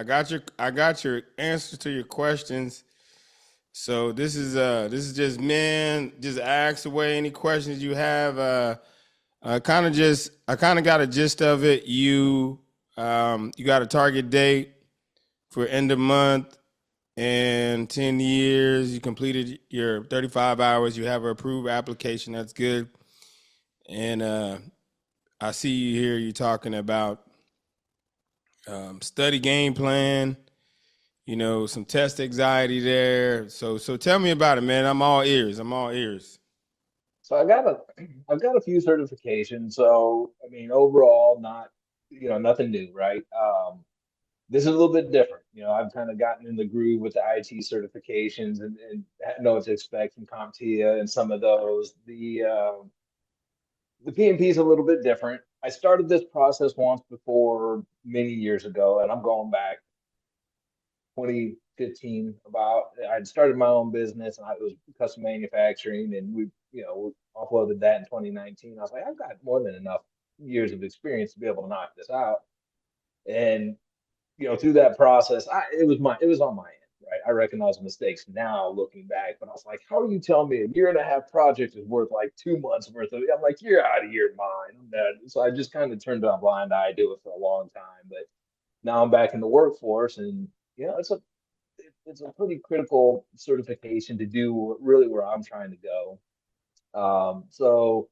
I got your answers to your questions. So this is just man, just ask away any questions you have. I kind of got a gist of it. You got a target date for end of month and 10 years. You completed your 35 hours. You have an approved application. That's good. And I see you here. You're talking about study game plan. Some test anxiety there. So tell me about it, man. I'm all ears. I'm all ears. So I've got a few certifications. So I mean, overall, not nothing new, right? This is a little bit different. I've kind of gotten in the groove with the IT certifications and know what to expect from CompTIA and some of those. The PMP is a little bit different. I started this process once before many years ago, and I'm going back 2015 about. I'd started my own business and I was custom manufacturing, and we offloaded that in 2019. I was like, I've got more than enough years of experience to be able to knock this out. And through that process, it was on my end, right? I recognize mistakes now looking back, but I was like, how are you telling me a year and a half project is worth like 2 months worth of? I'm like, you're out of your mind. I'm done. So I just kind of turned a blind eye to it for a long time, but now I'm back in the workforce, and it's a pretty critical certification to do really where I'm trying to go. So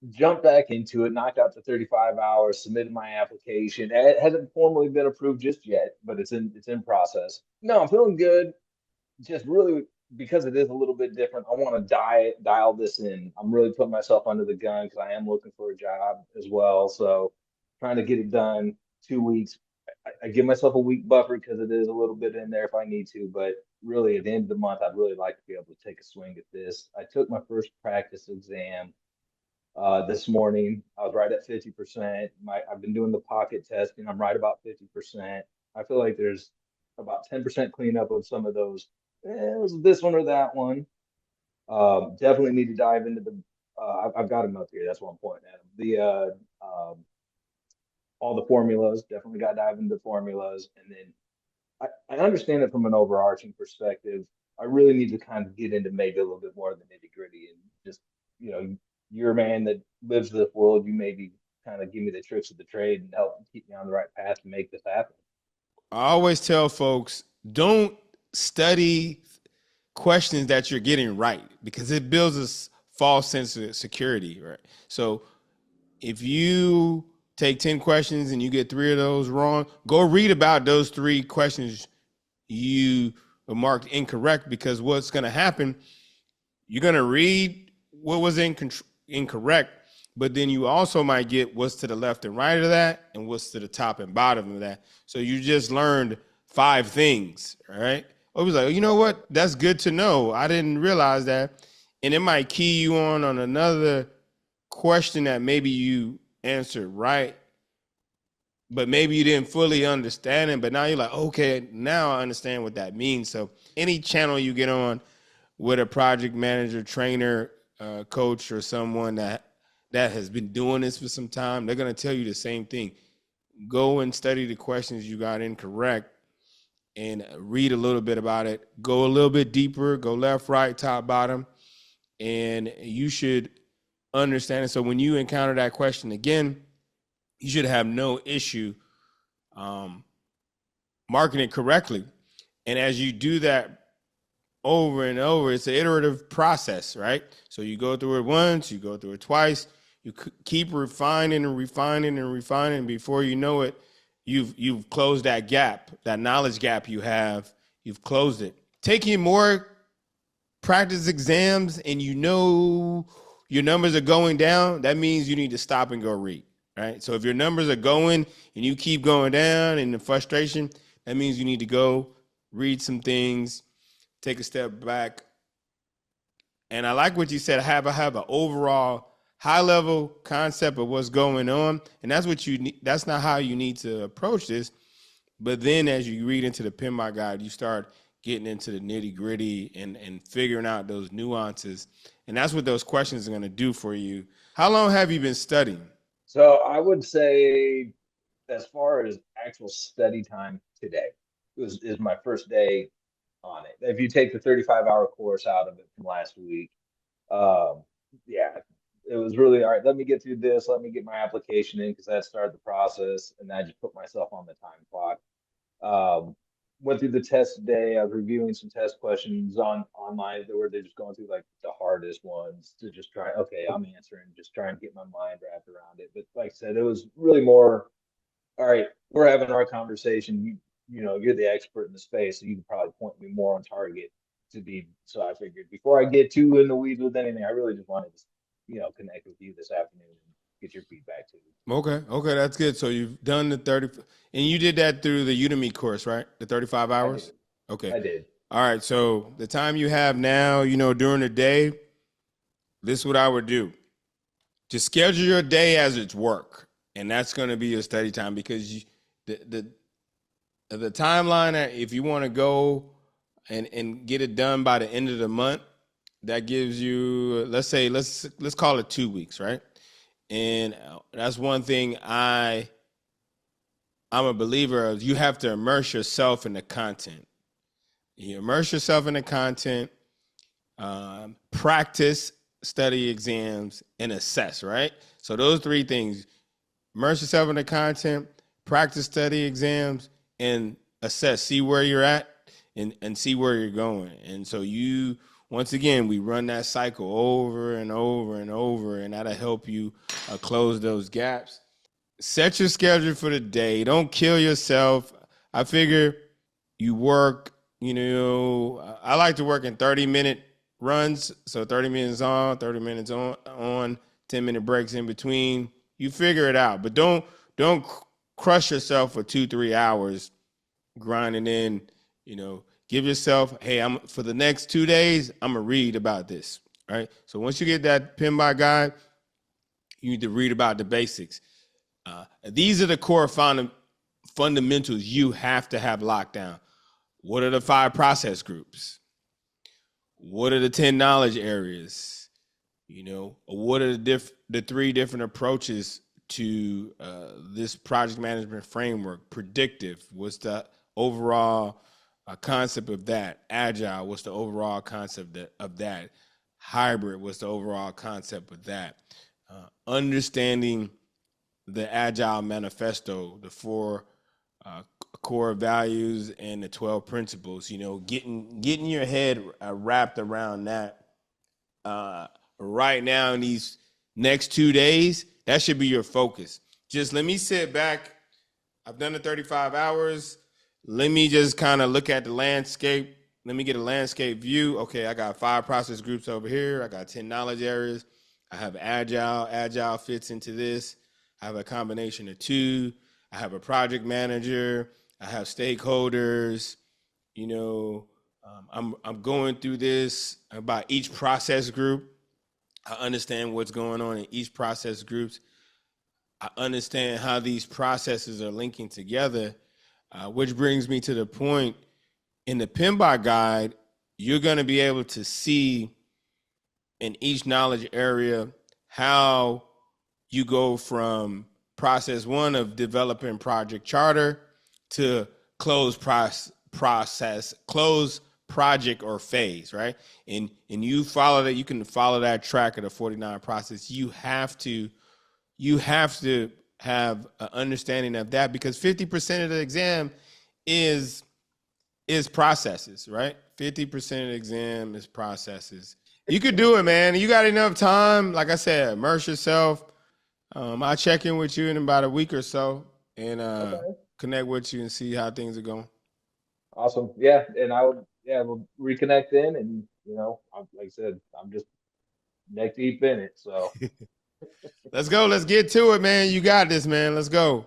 jumped back into it, knocked out the 35 hours, submitted my application. It hasn't formally been approved just yet, but it's in process. No, I'm feeling good. Just really because it is a little bit different. I want to dial this in. I'm really putting myself under the gun because I am looking for a job as well. So trying to get it done 2 weeks. I give myself a week buffer because it is a little bit in there if I need to, but really at the end of the month, I'd really like to be able to take a swing at this. I took my first practice exam this morning. I was right at 50%. I've been doing the pocket testing. I'm right about 50%. I feel like there's about 10% cleanup of some of those. It was this one or that one. Definitely need to dive into the. I've got them up here. That's what I'm pointing at. All the formulas. Definitely got to dive into formulas, and then I understand it from an overarching perspective. I really need to kind of get into maybe a little bit more of the nitty gritty and just, you know, you're a man that lives this world. You maybe kind of give me the tricks of the trade and help keep me on the right path to make this happen. I always tell folks, don't study questions that you're getting right because it builds a false sense of security, right? So if you take 10 questions and you get three of those wrong, go read about those three questions you marked incorrect, because what's going to happen, you're going to read what was incorrect, but then you also might get what's to the left and right of that and what's to the top and bottom of that. So you just learned five things, right? I was like, you know what? That's good to know. I didn't realize that. And it might key you on another question that maybe you answered right, but maybe you didn't fully understand it. But now you're like, okay, now I understand what that means. So any channel you get on with a project manager, trainer, coach, or someone that has been doing this for some time, they're gonna tell you the same thing. Go and study the questions you got incorrect and read a little bit about it. Go a little bit deeper. Go left, right, top, bottom, and you should understand it. So when you encounter that question again, you should have no issue um, marking it correctly. And as you do that over and over, it's an iterative process, right? So you go through it once, you go through it twice, you keep refining and refining and refining. Before you know it, you've closed that gap, that knowledge gap you have. You've closed it. Taking more practice exams and you know your numbers are going down, that means you need to stop and go read, right? So if your numbers are going and you keep going down and the frustration, that means you need to go read some things, take a step back. And I like what you said, have an overall high level concept of what's going on. And that's what you need. That's not how you need to approach this. But then as you read into the PMI guide, you start getting into the nitty gritty and figuring out those nuances. And that's what those questions are going to do for you. How long have you been studying? So I would say, as far as actual study time, today. Is my first day on it. If you take the 35-hour course out of it from last week, um, yeah, it was really all right. Let me get through this. Let me get my application in because that started the process, and I just put myself on the time clock. Um, Went through the test today. I was reviewing some test questions on online that were they're just going through like the hardest ones to just try. Okay, I'm answering, just trying to get my mind wrapped around it. But like I said, it was really more. All right, we're having our conversation. You're the expert in the space, so you can probably point me more on target to be. So I figured before I get too in the weeds with anything, I really just wanted to, connect with you this afternoon and get your feedback too. Okay, okay, that's good. So you've done the 30, and you did that through the Udemy course, right? The 35 I hours? did. Okay. I did. All right, so the time you have now, during the day, this is what I would do. Just schedule your day as it's work, and that's going to be your study time because the timeline, if you want to go and get it done by the end of the month, that gives you, let's call it 2 weeks, right? And that's one thing I'm a believer of. You have to immerse yourself in the content. You immerse yourself in the content, practice, study exams, and assess, right? So those three things: immerse yourself in the content, practice, study exams, and assess. See where you're at and see where you're going. And so once again, we run that cycle over and over and over, and that'll help you close those gaps. Set your schedule for the day. Don't kill yourself. I figure you work, I like to work in 30-minute runs. So 30 minutes on, 30 minutes on, 10-minute breaks in between. You figure it out. But don't crush yourself for 2-3 hours grinding in, give yourself, hey, I'm for the next 2 days, I'm gonna read about this. Right. So once you get that PMP guide, you need to read about the basics. These are the core fundamentals you have to have locked down. What are the 5 process groups? What are the 10 knowledge areas? What are the 3 different approaches to this project management framework? Predictive, what's the overall concept of that? Agile, what's the overall concept of that? Hybrid, what's the overall concept of that? Understanding the Agile Manifesto, the 4 core values and the 12 principles. Getting your head wrapped around that right now in these next 2 days. That should be your focus. Just let me sit back. I've done the 35 hours. Let me just kind of look at the landscape. Let me get a landscape view. Okay, I got 5 process groups over here. I got 10 knowledge areas. I have Agile. Agile fits into this. I have a combination of 2. I have a project manager. I have stakeholders. I'm going through this about each process group. I understand what's going on in each process groups. I understand how these processes are linking together, which brings me to the point in the PMBOK guide, you're going to be able to see in each knowledge area how you go from process 1 of developing project charter to close project or phase, right? And you follow that. You can follow that track of the 49 process. You have to have an understanding of that because 50% of the exam is processes, right? 50% of the exam is processes. You could do it, man. You got enough time. Like I said, immerse yourself. I'll check in with you in about a week or so and Okay. connect with you and see how things are going. Awesome. Yeah, and I would. Yeah, we'll reconnect then, and like I said, I'm just neck deep in it. So Let's go. Let's get to it, man. You got this, man. Let's go.